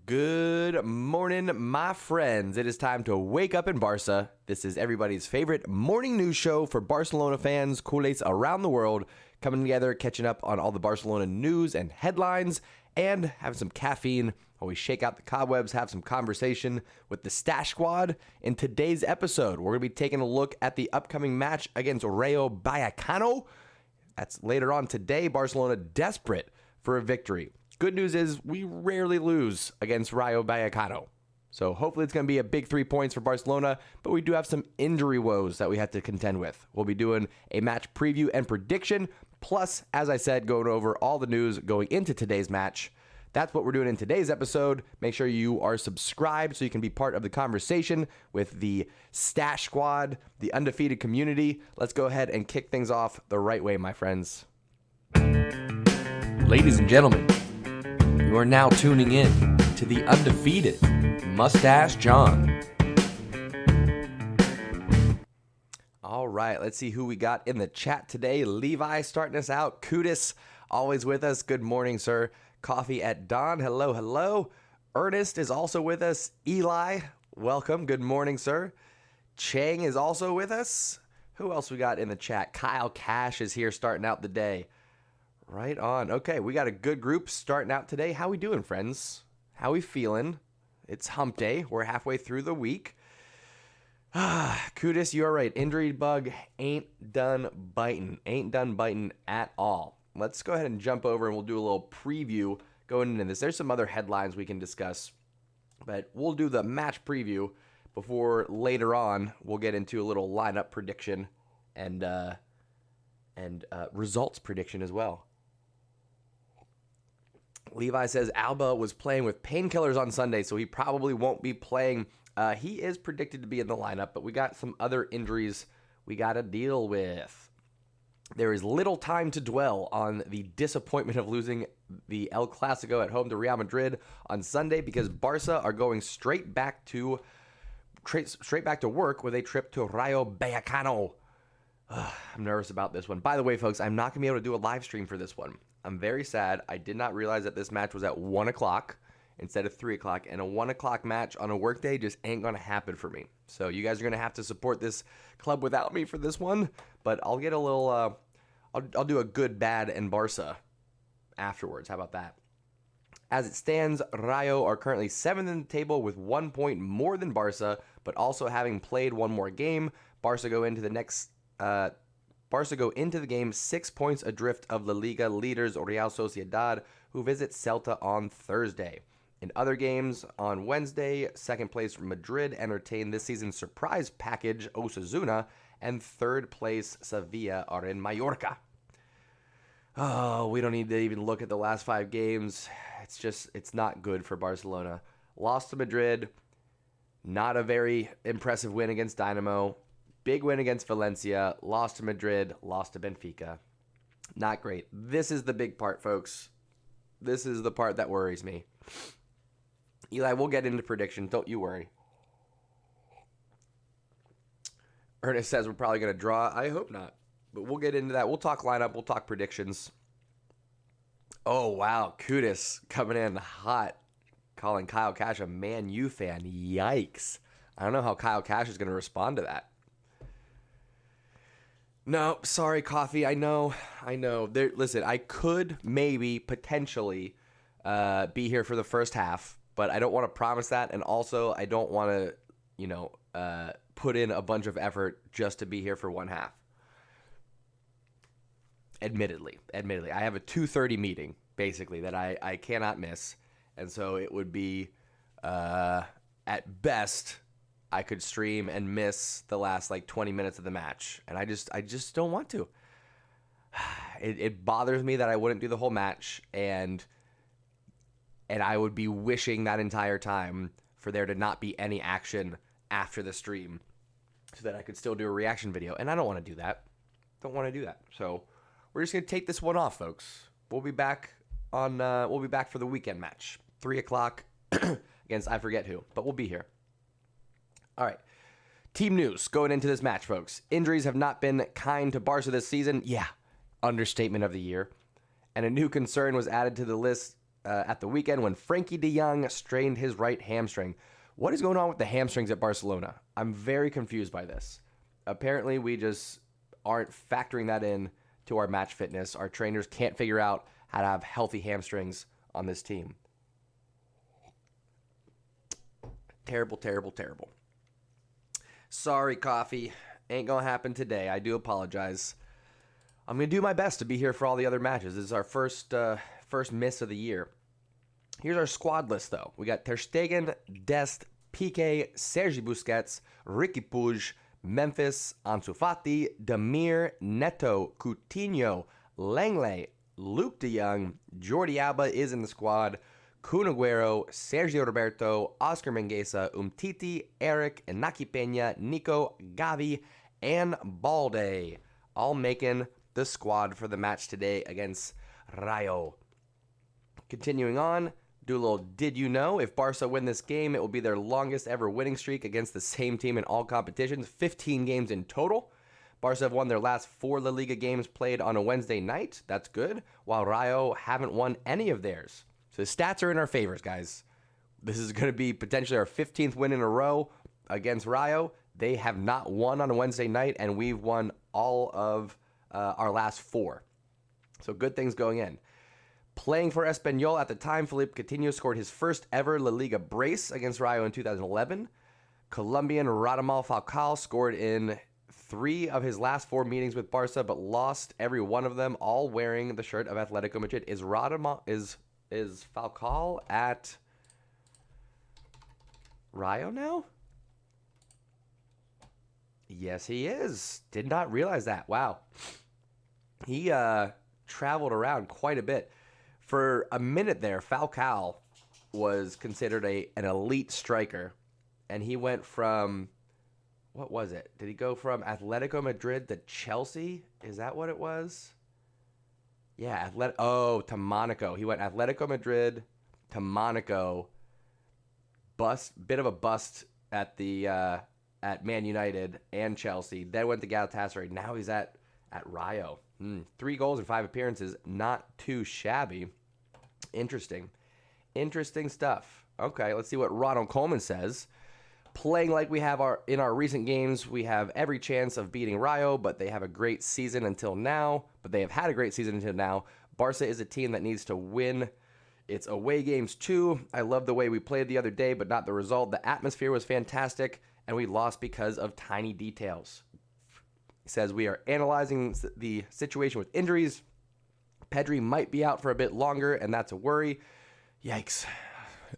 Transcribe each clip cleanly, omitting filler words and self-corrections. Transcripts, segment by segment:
Good morning, my friends. It is time to wake up in Barca. This is everybody's favorite morning news show for Barcelona fans, Culers around the world, coming together, catching up on all the Barcelona news and headlines, and having some caffeine while we shake out the cobwebs, have some conversation with the Stash Squad. In today's episode, we're going to be taking a look at the upcoming match against Rayo Vallecano. That's later on today. Barcelona desperate for a victory. Good news is we rarely lose against Rayo Vallecano. So hopefully it's going to be a big 3 points for Barcelona, but we do have some injury woes that we have to contend with. We'll be doing a match preview and prediction, plus, as I said, going over all the news going into today's match. That's what we're doing in today's episode. Make sure you are subscribed so you can be part of the conversation with the Stash Squad, the undefeated community. Let's go ahead and kick things off the right way, my friends. Ladies and gentlemen, you are now tuning in to the undefeated Mustache John. All right, let's see who we got in the chat today. Levi starting us out. Kudis always with us. Good morning, sir. Coffee at Dawn. Hello, hello. Ernest is also with us. Eli, welcome. Good morning, sir. Chang is also with us. Who else we got in the chat? Kyle Cash is here starting out the day. Right on. Okay, we got a good group starting out today. How we doing, friends? How we feeling? It's hump day. We're halfway through the week. Kudis, you're right. Injury bug ain't done biting. Ain't done biting at all. Let's go ahead and jump over and we'll do a little preview going into this. There's some other headlines we can discuss, but we'll do the match preview before later on we'll get into a little lineup prediction and results prediction as well. Levi says Alba was playing with painkillers on Sunday, so he probably won't be playing. He is predicted to be in the lineup, but we got some other injuries we got to deal with. There is little time to dwell on the disappointment of losing the El Clasico at home to Real Madrid on Sunday because Barca are going straight back to work with a trip to Rayo Vallecano. I'm nervous about this one. By the way, folks, I'm not going to be able to do a live stream for this one. I'm very sad. I did not realize that this match was at 1 o'clock instead of 3 o'clock, and a 1 o'clock match on a workday just ain't going to happen for me. So you guys are going to have to support this club without me for this one, but I'll get a little, I'll do a good, bad, and Barca afterwards. How about that? As it stands, Rayo are currently 7th in the table with 1 point more than Barca, but also having played one more game. Barca go into the game 6 points adrift of La Liga leaders Real Sociedad, who visit Celta on Thursday. In other games, on Wednesday, second place Madrid entertained this season's surprise package Osasuna, and third place Sevilla are in Mallorca. Oh, we don't need to even look at the last 5 games. It's not good for Barcelona. Lost to Madrid, not a very impressive win against Dynamo. Big win against Valencia, lost to Madrid, lost to Benfica. Not great. This is the big part, folks. This is the part that worries me. Eli, we'll get into prediction. Don't you worry. Ernest says we're probably going to draw. I hope not. But we'll get into that. We'll talk lineup. We'll talk predictions. Oh, wow. Kudis coming in hot. Calling Kyle Cash a Man U fan. Yikes. I don't know how Kyle Cash is going to respond to that. No, sorry, Coffee. I know. Listen, I could maybe potentially be here for the first half, but I don't want to promise that, and also I don't want to, put in a bunch of effort just to be here for one half. Admittedly, I have a 2:30 meeting basically that I cannot miss, and so it would be at best. I could stream and miss the last 20 minutes of the match, and I just don't want to. It bothers me that I wouldn't do the whole match, and I would be wishing that entire time for there to not be any action after the stream, so that I could still do a reaction video, and I don't want to do that. So we're just gonna take this one off, folks. We'll be back for the weekend match, 3 o'clock against I forget who, but we'll be here. All right. Team news going into this match, folks. Injuries have not been kind to Barca this season. Yeah, understatement of the year. And a new concern was added to the list at the weekend when Frankie de Jong strained his right hamstring. What is going on with the hamstrings at Barcelona? I'm very confused by this. Apparently, we just aren't factoring that in to our match fitness. Our trainers can't figure out how to have healthy hamstrings on this team. Terrible, terrible, terrible. Sorry, coffee. Ain't gonna happen today. I do apologize. I'm gonna do my best to be here for all the other matches. This is our first miss of the year. Here's our squad list, though. We got Ter Stegen, Dest, Piqué, Sergi Busquets, Riqui Puig, Memphis, Ansu Fati, Demir, Neto, Coutinho, Lenglet, Luke de Jong, Jordi Alba is in the squad, Kun Agüero, Sergio Roberto, Oscar Mingueza, Umtiti, Eric, Inaki Peña, Nico, Gavi, and Balde, all making the squad for the match today against Rayo. Continuing on, do a little did you know? If Barca win this game, it will be their longest ever winning streak against the same team in all competitions, 15 games in total. Barca have won their last 4 La Liga games played on a Wednesday night. That's good. While Rayo haven't won any of theirs. So the stats are in our favors, guys. This is going to be potentially our 15th win in a row against Rayo. They have not won on a Wednesday night, and we've won all of our last 4. So good things going in. Playing for Espanyol at the time, Philippe Coutinho scored his first ever La Liga brace against Rayo in 2011. Colombian Radamel Falcao scored in 3 of his last 4 meetings with Barca, but lost every one of them, all wearing the shirt of Atletico Madrid. Is Falcao at Rayo now? Yes, he is. Did not realize that. Wow. He traveled around quite a bit. For a minute there, Falcao was considered an elite striker, and he went from, what was it? Did he go from Atletico Madrid to Chelsea? Is that what it was? Yeah, to Monaco. He went Atletico Madrid to Monaco. Bit of a bust at the at Man United and Chelsea. Then went to Galatasaray. Now he's at Rayo. 3 goals and 5 appearances. Not too shabby. Interesting stuff. Okay, let's see what Ronald Koeman says. Playing like we have in our recent games, we have every chance of beating Rayo, but they have a great season until now. They have had a great season until now. Barca is a team that needs to win its away games too. I love the way we played the other day, but not the result. The atmosphere was fantastic, and we lost because of tiny details. He says we are analyzing the situation with injuries. Pedri might be out for a bit longer, and that's a worry. Yikes.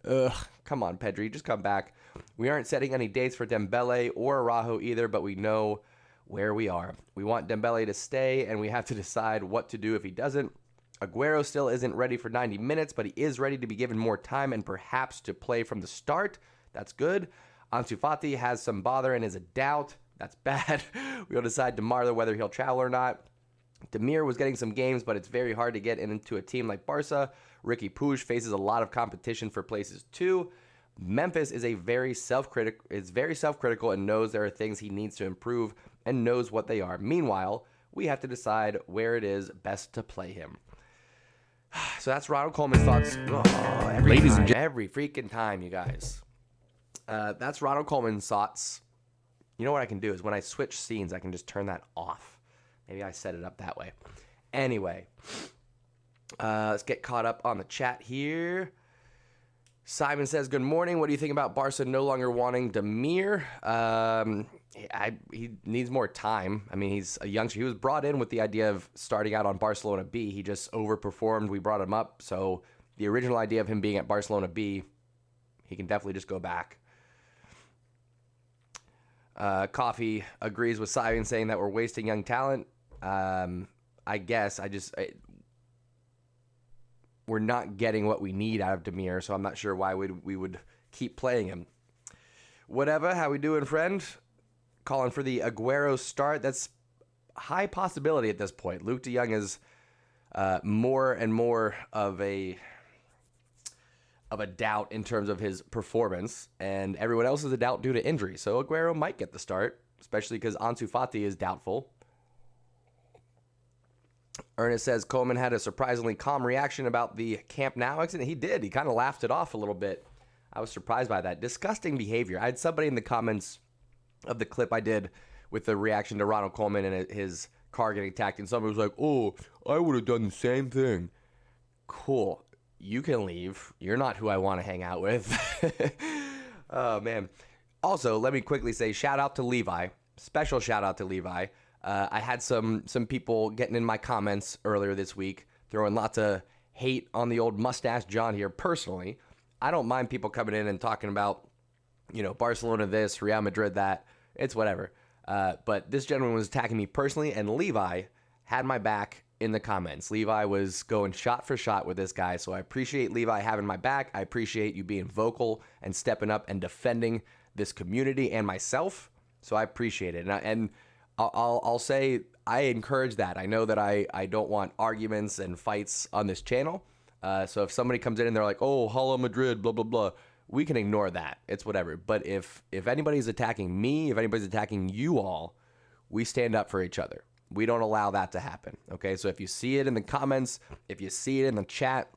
Ugh. Come on, Pedri. Just come back. We aren't setting any dates for Dembele or Araujo either, but we know where we are. We want Dembele to stay, and we have to decide what to do if he doesn't. Agüero still isn't ready for 90 minutes, but he is ready to be given more time and perhaps to play from the start. That's good. Ansu Fati has some bother and is a doubt. That's bad. We'll decide tomorrow whether he'll travel or not. Demir was getting some games, but it's very hard to get into a team like Barca. Riqui Puig faces a lot of competition for places too. Memphis is very self-critical and knows there are things he needs to improve and knows what they are. Meanwhile, we have to decide where it is best to play him. So that's Ronald Koeman's thoughts. Every freaking time, you guys. That's Ronald Koeman's thoughts. You know what I can do is when I switch scenes, I can just turn that off. Maybe I set it up that way. Anyway, let's get caught up on the chat here. Simon says, good morning. What do you think about Barca no longer wanting Demir? He needs more time. I mean, he's a youngster. He was brought in with the idea of starting out on Barcelona B. He just overperformed. We brought him up. So the original idea of him being at Barcelona B, he can definitely just go back. Coffee agrees with Simon saying that we're wasting young talent. I guess we're not getting what we need out of Demir, so I'm not sure why we would keep playing him. Whatever, how we doing, friend? Calling for the Agüero start. That's high possibility at this point. Luke de Jong is more and more of a doubt in terms of his performance, and everyone else is a doubt due to injury. So Agüero might get the start, especially because Ansu Fati is doubtful. Ernest says Coleman had a surprisingly calm reaction about the Camp Nou accident. He did. He kind of laughed it off a little bit. I was surprised by that. Disgusting behavior. I had somebody in the comments of the clip I did with the reaction to Ronald Coleman and his car getting attacked, and somebody was like, oh, I would have done the same thing. Cool. You can leave. You're not who I want to hang out with. Oh, man. Also, let me quickly say shout out to Levi. Special shout out to Levi. I had some people getting in my comments earlier this week, throwing lots of hate on the old mustache John here. Personally, I don't mind people coming in and talking about, Barcelona this, Real Madrid that. It's whatever. But this gentleman was attacking me personally, and Levi had my back in the comments. Levi was going shot for shot with this guy, so I appreciate Levi having my back. I appreciate you being vocal and stepping up and defending this community and myself, so I appreciate it. And I'll say I encourage that. I know that I don't want arguments and fights on this channel, so if somebody comes in and they're like, oh, Hala Madrid, blah, blah, blah, we can ignore that. It's whatever. But if anybody's attacking me, if anybody's attacking you all, we stand up for each other. We don't allow that to happen, okay? So if you see it in the comments, if you see it in the chat,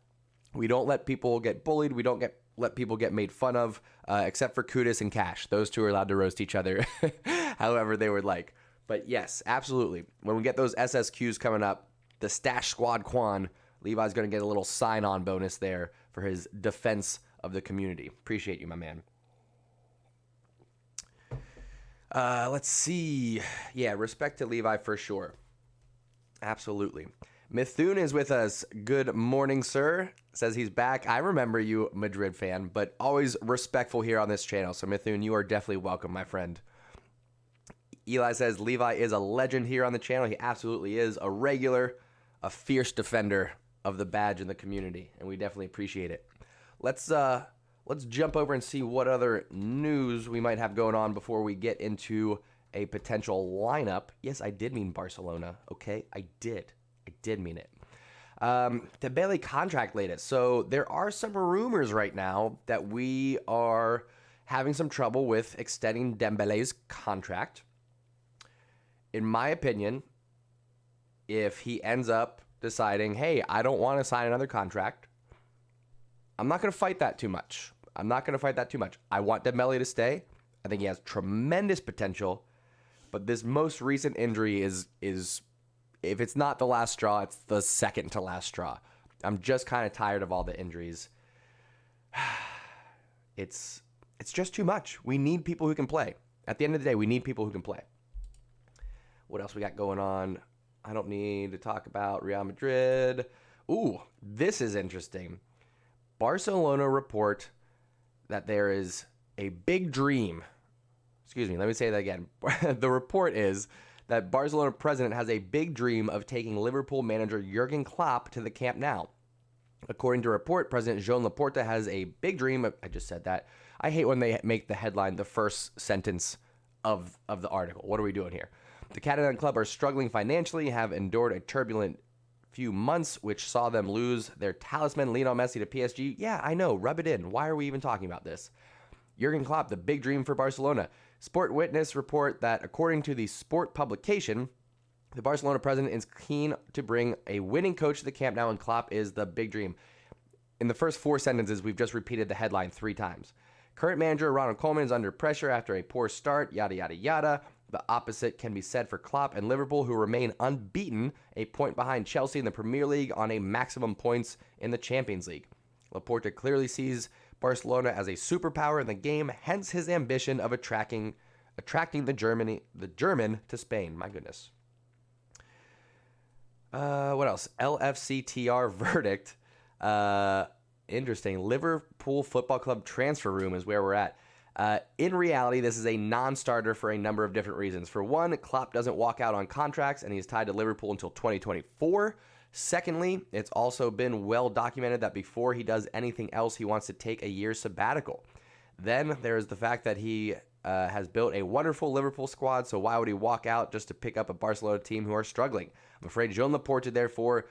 we don't let people get bullied. We don't let people get made fun of, except for Kudus and Cash. Those two are allowed to roast each other however they would like. But yes, absolutely. When we get those SSQs coming up, the Stash Squad Quan, Levi's going to get a little sign-on bonus there for his defense of the community. Appreciate you, my man. Let's see. Yeah, respect to Levi for sure. Absolutely. Mithun is with us. Good morning, sir. Says he's back. I remember you, Madrid fan, but always respectful here on this channel. So Mithun, you are definitely welcome, my friend. Eli says Levi is a legend here on the channel. He absolutely is a regular, a fierce defender of the badge in the community, and we definitely appreciate it. Let's jump over and see what other news we might have going on before we get into a potential lineup. Yes, I did mean Barcelona. Okay, I did mean it. Dembele contract latest. So there are some rumors right now that we are having some trouble with extending Dembele's contract. In my opinion, if he ends up deciding, hey, I don't want to sign another contract, I'm not going to fight that too much. I want Dembele to stay. I think he has tremendous potential. But this most recent injury is if it's not the last straw, it's the second to last straw. I'm just kind of tired of all the injuries. It's just too much. We need people who can play. At the end of the day, we need people who can play. What else we got going on? I don't need to talk about Real Madrid. Ooh, this is interesting. Barcelona report that there is a big dream. Excuse me, let me say that again. The report is that Barcelona president has a big dream of taking Liverpool manager Jurgen Klopp to the Camp Nou. According to a report, President Joan Laporta has a big dream of, I just said that. I hate when they make the headline the first sentence of the article. What are we doing here? The Catalan club are struggling financially, have endured a turbulent few months, which saw them lose their talisman Lionel Messi to PSG. Yeah, I know. Rub it in. Why are we even talking about this? Jurgen Klopp, the big dream for Barcelona. Sport Witness report that according to the sport publication, the Barcelona president is keen to bring a winning coach to the Camp Nou, and Klopp is the big dream. In the first 4 sentences, we've just repeated the headline 3 times. Current manager Ronald Koeman is under pressure after a poor start, yada, yada, yada. The opposite can be said for Klopp and Liverpool, who remain unbeaten, a point behind Chelsea in the Premier League on a maximum points in the Champions League. Laporta clearly sees Barcelona as a superpower in the game, hence his ambition of attracting the German to Spain. My goodness. What else? LFCTR verdict. Interesting. Liverpool Football Club transfer room is where we're at. In reality, this is a non-starter for a number of different reasons. For one, Klopp doesn't walk out on contracts, and he's tied to Liverpool until 2024. Secondly, it's also been well documented that before he does anything else, he wants to take a year's sabbatical. Then there's the fact that he has built a wonderful Liverpool squad, so why would he walk out just to pick up a Barcelona team who are struggling? I'm afraid Joan Laporta, therefore,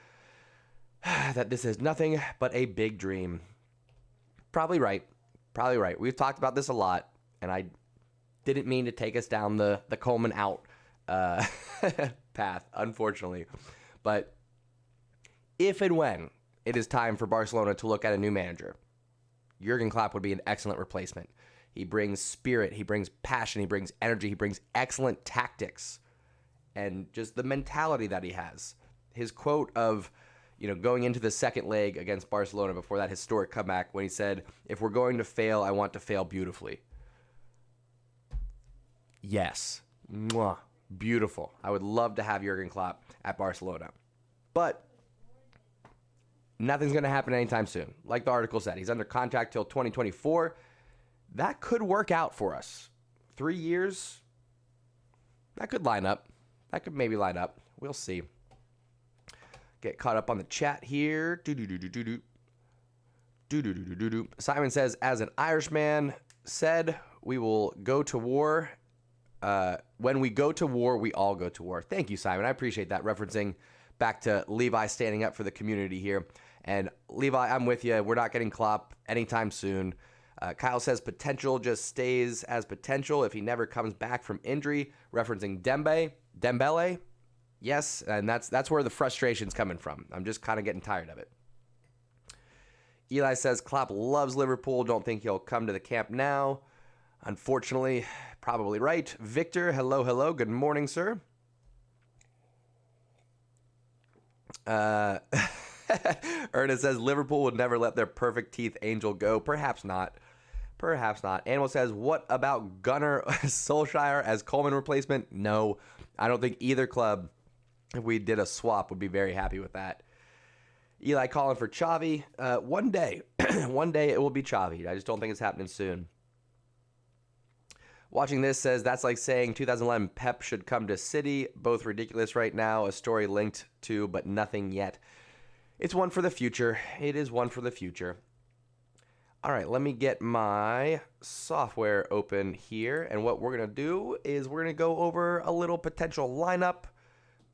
that this is nothing but a big dream. Probably right. We've talked about this a lot, and I didn't mean to take us down the Coleman out path, unfortunately. But if and when it is time for Barcelona to look at a new manager, Jurgen Klopp would be an excellent replacement. He brings spirit, he brings passion, he brings energy, he brings excellent tactics, and just the mentality that he has. His quote of, going into the second leg against Barcelona before that historic comeback when he said, "If we're going to fail, I want to fail beautifully." Yes. Mwah. Beautiful. I would love to have Jurgen Klopp at Barcelona. But nothing's going to happen anytime soon. Like the article said, he's under contract till 2024. That could work out for us. 3 years, that could line up. That could maybe line up. We'll see. Get caught up on the chat here. Simon says, as an Irishman said, we will go to war. When we go to war, we all go to war. Thank you, Simon. I appreciate that. Referencing back to Levi standing up for the community here. And Levi, I'm with you. We're not getting Klopp anytime soon. Kyle says potential just stays as potential if he never comes back from injury. Referencing Dembele. Yes, and that's where the frustration's coming from. I'm just kind of getting tired of it. Eli says Klopp loves Liverpool. Don't think he'll come to the camp now. Unfortunately, probably right. Victor, hello. Good morning, sir. Ernest says Liverpool would never let their perfect teeth angel go. Perhaps not. Animal says, what about Gunnar Solskjaer as Coleman replacement? No, I don't think either club, if we did a swap, would be very happy with that. Eli calling for Xavi. One day it will be Xavi. I just don't think it's happening soon. Watching this says, that's like saying 2011 Pep should come to City. Both ridiculous right now. A story linked to, but nothing yet. It's one for the future. It is one for the future. All right, let me get my software open here. And what we're going to do is we're going to go over a little potential lineup,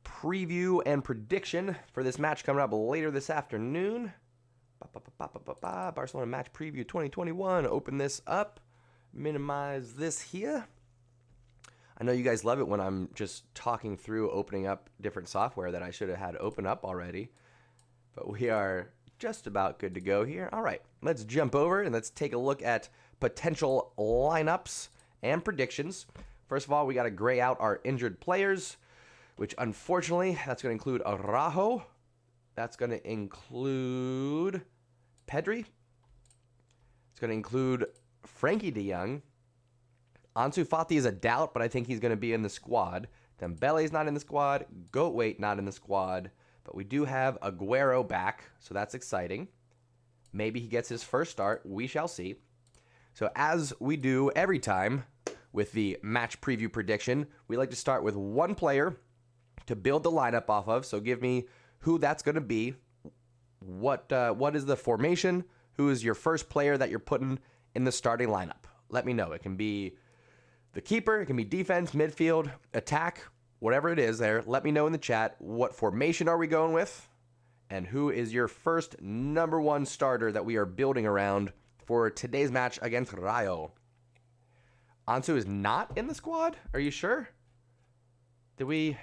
preview, and prediction for this match coming up later this afternoon. Barcelona match preview 2021. Open this up. Minimize this here. I know you guys love it when I'm just talking through opening up different software that I should have had open up already. But we are just about good to go here. All right, let's jump over and let's take a look at potential lineups and predictions. First of all, we got to gray out our injured players, which unfortunately, that's going to include Araujo. That's going to include Pedri. It's going to include Frankie de Jong. Ansu Fati is a doubt, but I think he's going to be in the squad. Dembele's not in the squad. Goatwait not in the squad. But we do have Aguero back, so that's exciting. Maybe he gets his first start. We shall see. So as we do every time with the match preview prediction, we like to start with one player to build the lineup off of. So give me who that's going to be. What is the formation? Who is your first player that you're putting in the starting lineup? Let me know. It can be the keeper. It can be defense, midfield, attack, whatever it is there. Let me know in the chat. What formation are we going with? And who is your first number one starter that we are building around for today's match against Rayo? Ansu is not in the squad? Are you sure? Did we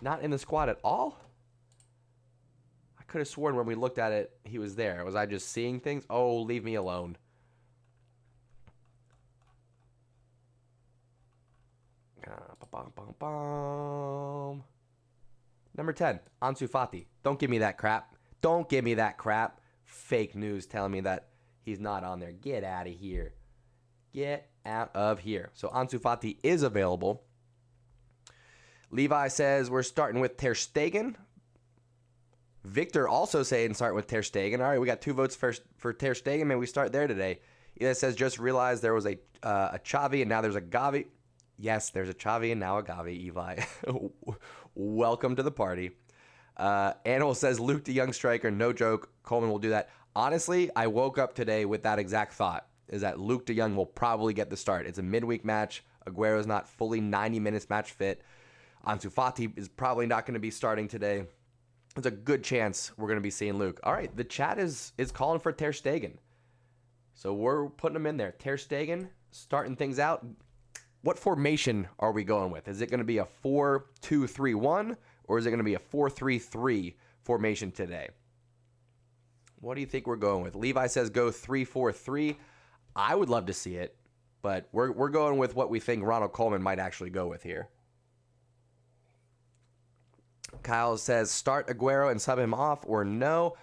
not in the squad at all? I could have sworn when we looked at it, he was there. Was I just seeing things? Oh, leave me alone. Number 10, Ansu Fati. Don't give me that crap. Don't give me that crap. Fake news telling me that he's not on there. Get out of here. Get out of here. So Ansu Fati is available. Levi says we're starting with Ter Stegen. Victor also saying start with Ter Stegen. All right, we got 2 votes for Ter Stegen. Maybe we start there today. Eli says just realized there was a Xavi and now there's a Gavi. Yes, there's a Xavi and now a Gavi, Eli. Welcome to the party. Animal says Luke de Jong striker. No joke. Coleman will do that. Honestly, I woke up today with that exact thought, is that Luke de Jong will probably get the start. It's a midweek match. Aguero's not fully 90 minutes match fit. Ansu Fati is probably not going to be starting today. There's a good chance we're going to be seeing Luke. All right, the chat is calling for Ter Stegen. So we're putting him in there. Ter Stegen, starting things out. What formation are we going with? Is it going to be a 4-2-3-1, or is it going to be a 4-3-3 formation today? What do you think we're going with? Levi says go 3-4-3. I would love to see it, but we're going with what we think Ronald Koeman might actually go with here. Kyle says start Aguero and sub him off, or no.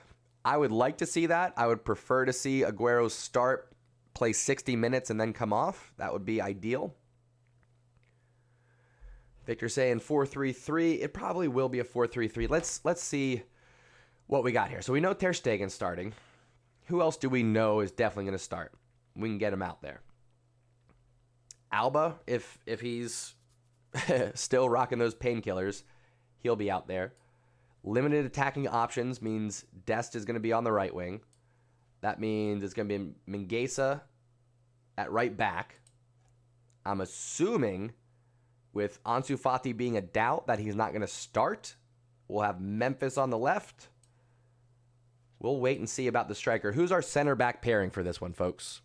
I would like to see that. I would prefer to see Aguero start, play 60 minutes, and then come off. That would be ideal. Victor saying 4-3-3. It probably will be a 4-3-3. Let's see what we got here. So we know Ter Stegen's starting. Who else do we know is definitely going to start? We can get him out there. Alba, if he's still rocking those painkillers, he'll be out there. Limited attacking options means Dest is going to be on the right wing. That means it's going to be Mingueza at right back. I'm assuming with Ansu Fati being a doubt that he's not going to start. We'll have Memphis on the left. We'll wait and see about the striker. Who's our center back pairing for this one, folks?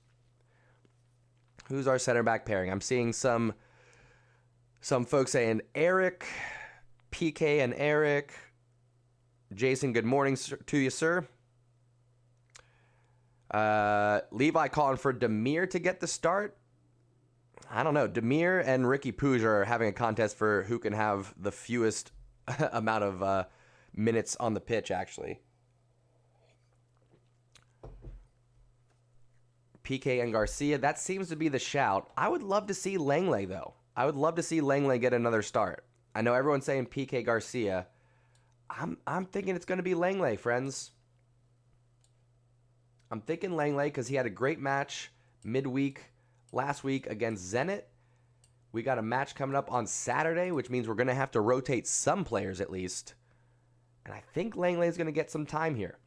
Who's our center back pairing? I'm seeing some folks saying Eric, PK and Eric. Jason, good morning to you, sir. Levi calling for Demir to get the start. I don't know. Demir and Ricky Puig are having a contest for who can have the fewest amount of minutes on the pitch, actually. PK and Garcia, that seems to be the shout. I would love to see Langley, though. I would love to see Langley get another start. I know everyone's saying PK Garcia. I'm thinking it's going to be Langley, friends. I'm thinking Langley because he had a great match midweek last week against Zenit. We got a match coming up on Saturday, which means we're going to have to rotate some players at least. And I think Langley is going to get some time here.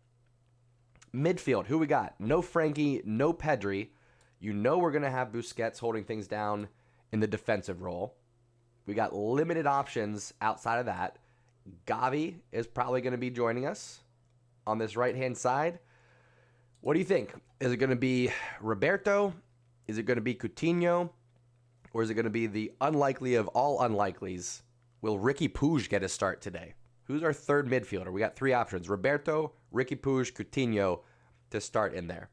Midfield, who we got? No Frankie, no Pedri. You know we're going to have Busquets holding things down in the defensive role. We got limited options outside of that. Gavi is probably going to be joining us on this right-hand side. What do you think? Is it going to be Roberto? Is it going to be Coutinho? Or is it going to be the unlikely of all unlikelies? Will Ricky Puig get a start today? Who's our third midfielder? We got three options. Roberto, Ricky Puig, Coutinho to start in there.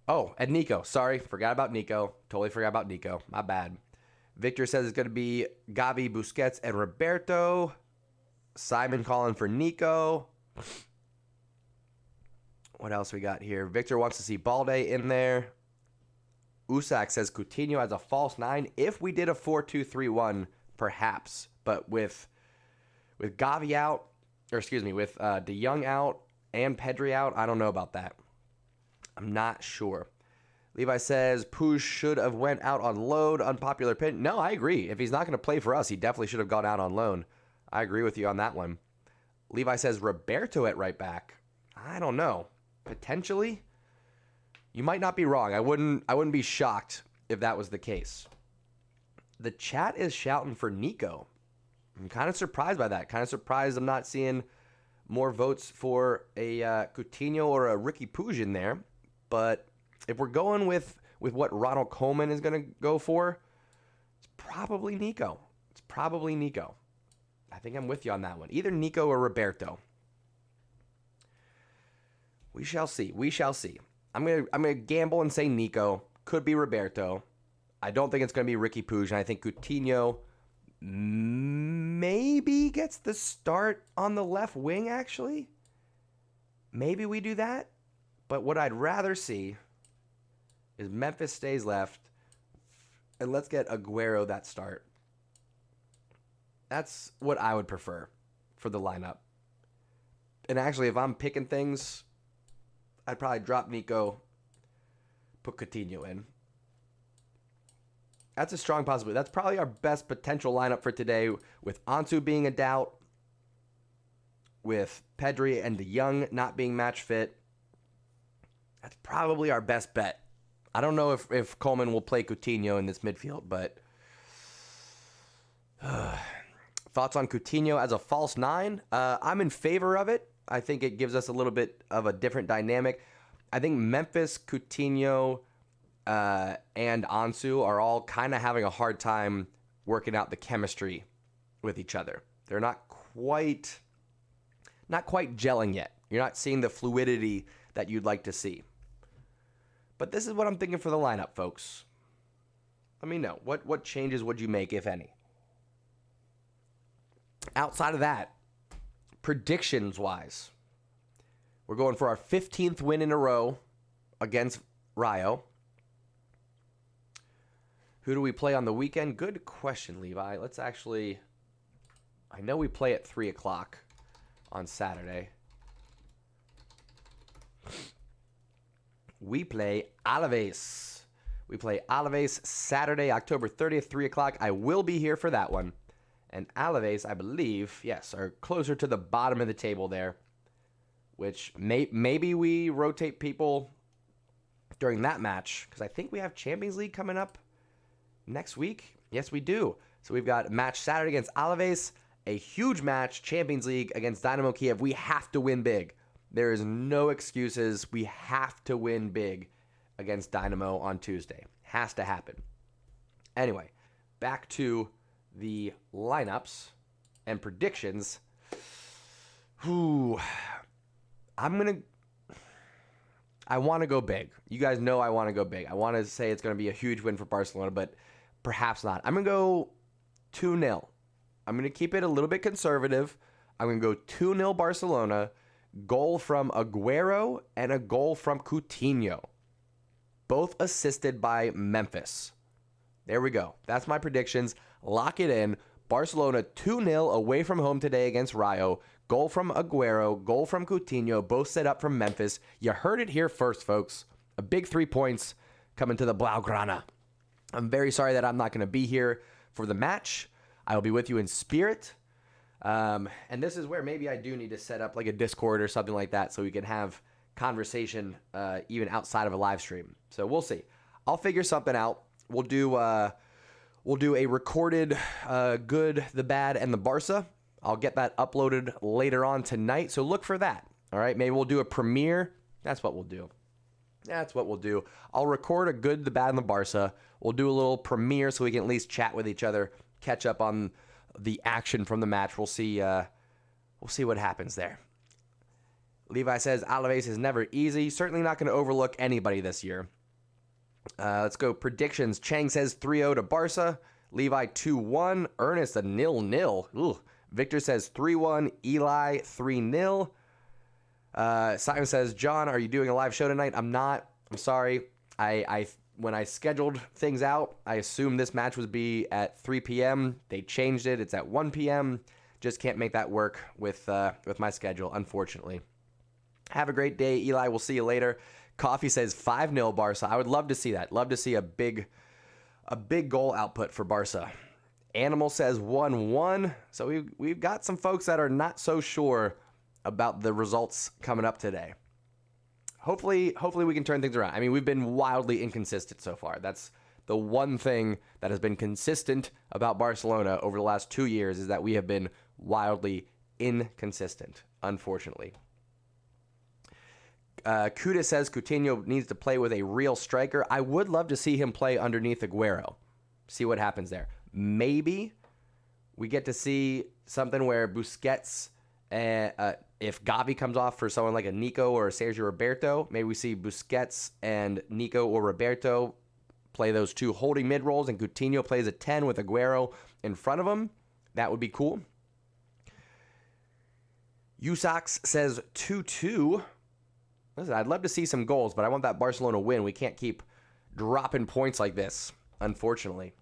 Oh, and Nico. Sorry, forgot about Nico. Totally forgot about Nico. My bad. Victor says it's going to be Gavi, Busquets, and Roberto. Simon calling for Nico. What else we got here? Victor wants to see Balde in there. Usak says Coutinho as a false nine. If we did a 4-2-3-1, perhaps. But with Gavi out, or excuse me, with De Jong out and Pedri out, I don't know about that. I'm not sure. Levi says Puig should have went out on loan. Unpopular opinion. No, I agree. If he's not going to play for us, he definitely should have gone out on loan. I agree with you on that one. Levi says Roberto at right back. I don't know. Potentially. You might not be wrong. I wouldn't be shocked if that was the case. The chat is shouting for Nico. I'm kind of surprised by that. Kind of surprised I'm not seeing more votes for a Coutinho or a Ricky Puig in there. But if we're going with what Ronald Koeman is going to go for, it's probably Nico. It's probably Nico. I think I'm with you on that one. Either Nico or Roberto. We shall see. We shall see. I'm gonna gamble and say Nico. Could be Roberto. I don't think it's going to be Ricky Puig, and I think Coutinho maybe gets the start on the left wing, actually. Maybe we do that. But what I'd rather see is Memphis stays left, and let's get Aguero that start. That's what I would prefer for the lineup. And actually, if I'm picking things, I'd probably drop Nico, put Coutinho in. That's a strong possibility. That's probably our best potential lineup for today, with Ansu being a doubt, with Pedri and De Jong not being match fit. That's probably our best bet. I don't know if Koeman will play Coutinho in this midfield, but thoughts on Coutinho as a false nine? I'm in favor of it. I think it gives us a little bit of a different dynamic. I think Memphis, Coutinho, and Ansu are all kind of having a hard time working out the chemistry with each other. They're not quite gelling yet. You're not seeing the fluidity that you'd like to see. But this is what I'm thinking for the lineup, folks. Let me know. What changes would you make, if any? Outside of that, predictions-wise, we're going for our 15th win in a row against Rayo. Who do we play on the weekend? Good question, Levi. Let's actually... I know we play at 3 o'clock on Saturday. We play Alaves. We play Alaves Saturday, October 30th, 3 o'clock. I will be here for that one. And Alaves, I believe, yes, are closer to the bottom of the table there, which maybe we rotate people during that match, because I think we have Champions League coming up next week. Yes, we do. So we've got a match Saturday against Alaves, a huge match, Champions League against Dynamo Kiev. We have to win big. There is no excuses. We have to win big against Dynamo on Tuesday. Has to happen. Anyway, back to the lineups and predictions. I want to go big. You guys know I want to go big. I want to say it's going to be a huge win for Barcelona, but perhaps not. I'm going to go 2-0. I'm going to keep it a little bit conservative. I'm going to go 2-0 Barcelona. Goal from Aguero and a goal from Coutinho. Both assisted by Memphis. There we go. That's my predictions. Lock it in. Barcelona 2-0 away from home today against Rayo. Goal from Aguero, goal from Coutinho, both set up from Memphis. You heard it here first, folks. A big 3 points coming to the Blaugrana. I'm very sorry that I'm not going to be here for the match. I will be with you in spirit. And this is where maybe I do need to set up like a Discord or something like that so we can have conversation even outside of a live stream. So we'll see. I'll figure something out. We'll do a recorded good, the bad, and the Barca. I'll get that uploaded later on tonight, so look for that. All right, maybe we'll do a premiere. That's what we'll do. I'll record a good, the bad, and the Barca. We'll do a little premiere so we can at least chat with each other, catch up on the action from the match. We'll see what happens there. Levi says Alaves is never easy. Certainly not going to overlook anybody this year. Let's go predictions. Chang says 3-0 to Barca. Levi 2-1. Ernest a 0-0. Ooh. Victor says 3-1. Eli 3-0. Simon says, John, are you doing a live show tonight? I'm not. I'm sorry. When I scheduled things out, I assumed this match would be at 3 p.m. They changed it. It's at 1 p.m. Just can't make that work with my schedule, unfortunately. Have a great day, Eli. We'll see you later. Coffee says 5-0 Barca. I would love to see that. Love to see a big goal output for Barca. Animal says 1-1. So we've got some folks that are not so sure about the results coming up today. Hopefully we can turn things around. I mean, we've been wildly inconsistent so far. That's the one thing that has been consistent about Barcelona over the last 2 years is that we have been wildly inconsistent, unfortunately. Kuda says Coutinho needs to play with a real striker. I would love to see him play underneath Aguero. See what happens there. Maybe we get to see something where Busquets, if Gavi comes off for someone like a Nico or a Sergio Roberto, maybe we see Busquets and Nico or Roberto play those two holding mid roles, and Coutinho plays a 10 with Aguero in front of him. That would be cool. Usax says 2-2. Listen, I'd love to see some goals, but I want that Barcelona win. We can't keep dropping points like this, unfortunately.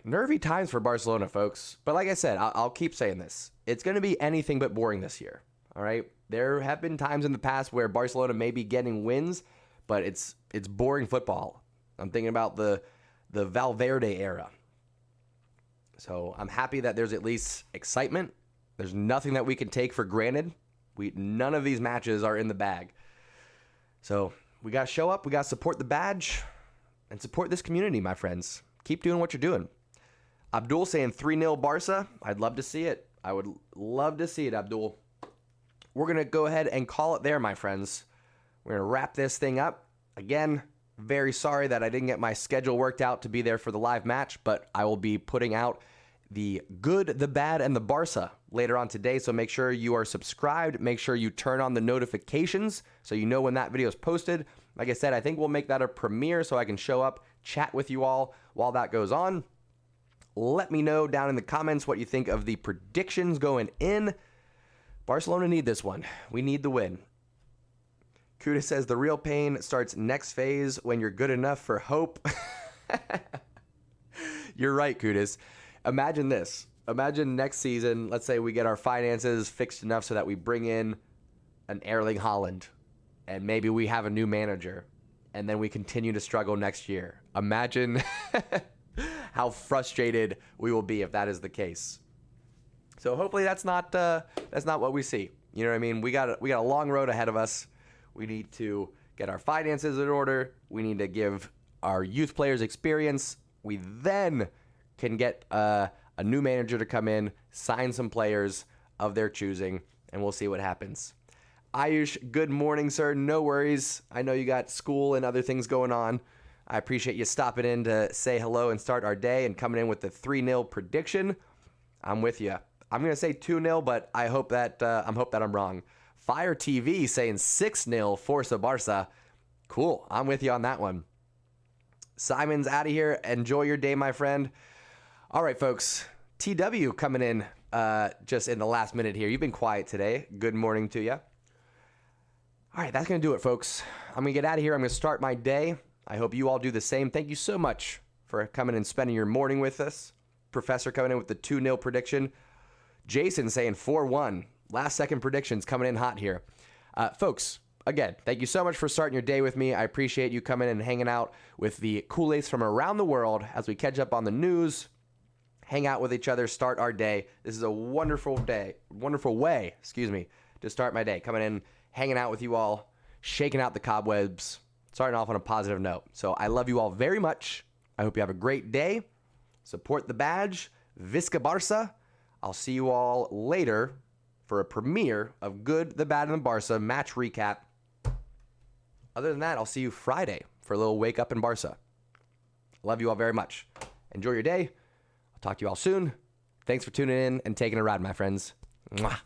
Nervy times for Barcelona, folks. But like I said, I'll keep saying this. It's going to be anything but boring this year, all right? There have been times in the past where Barcelona may be getting wins, but it's boring football. I'm thinking about the Valverde era. So I'm happy that there's at least excitement. There's nothing that we can take for granted. None of these matches are in the bag. So we got to show up. We got to support the badge and support this community, my friends. Keep doing what you're doing. Abdul saying 3-0 Barca. I'd love to see it. I would love to see it, Abdul. We're going to go ahead and call it there, my friends. We're going to wrap this thing up. Again, Very sorry that I didn't get my schedule worked out to be there for the live match, but I will be putting out the good, the bad, and the Barca later on today. So make sure you are subscribed. Make sure you turn on the notifications so you know when that video is posted. Like I said, I think we'll make that a premiere so I can show up, chat with you all while that goes on. Let me know down in the comments what you think of the predictions going in. Barcelona need this one. We need the win. Kuda says the real pain starts next phase when you're good enough for hope. You're right, Kudas. Imagine this. Imagine next season, let's say we get our finances fixed enough so that we bring in an Erling Haaland, and maybe we have a new manager, and then we continue to struggle next year. Imagine how frustrated we will be if that is the case. So hopefully that's not what we see. You know what I mean? We got a long road ahead of us. We need to get our finances in order. We need to give our youth players experience. We then can get a new manager to come in, sign some players of their choosing, and we'll see what happens. Ayush, good morning, sir. No worries. I know you got school and other things going on. I appreciate you stopping in to say hello and start our day and coming in with the 3-0 prediction. I'm with you. I'm going to say 2-0, but I hope that I'm wrong. Fire TV saying 6-0 Forza Barca. Cool. I'm with you on that one. Simon's out of here. Enjoy your day, my friend. All right, folks. TW coming in just in the last minute here. You've been quiet today. Good morning to you. All right, that's going to do it, folks. I'm going to get out of here. I'm going to start my day. I hope you all do the same. Thank you so much for coming and spending your morning with us. Professor coming in with the 2-0 prediction. Jason saying 4-1. Last second predictions coming in hot here. Folks, again, thank you so much for starting your day with me. I appreciate you coming and hanging out with the Culers from around the world as we catch up on the news, hang out with each other, start our day. This is a wonderful way, to start my day. Coming in, hanging out with you all, shaking out the cobwebs, starting off on a positive note. So I love you all very much. I hope you have a great day. Support the badge. Visca Barca. I'll see you all later for a premiere of Good, the Bad, and the Barca match recap. Other than that, I'll see you Friday for a little wake up in Barca. Love you all very much. Enjoy your day. I'll talk to you all soon. Thanks for tuning in and taking a ride, my friends. Mwah.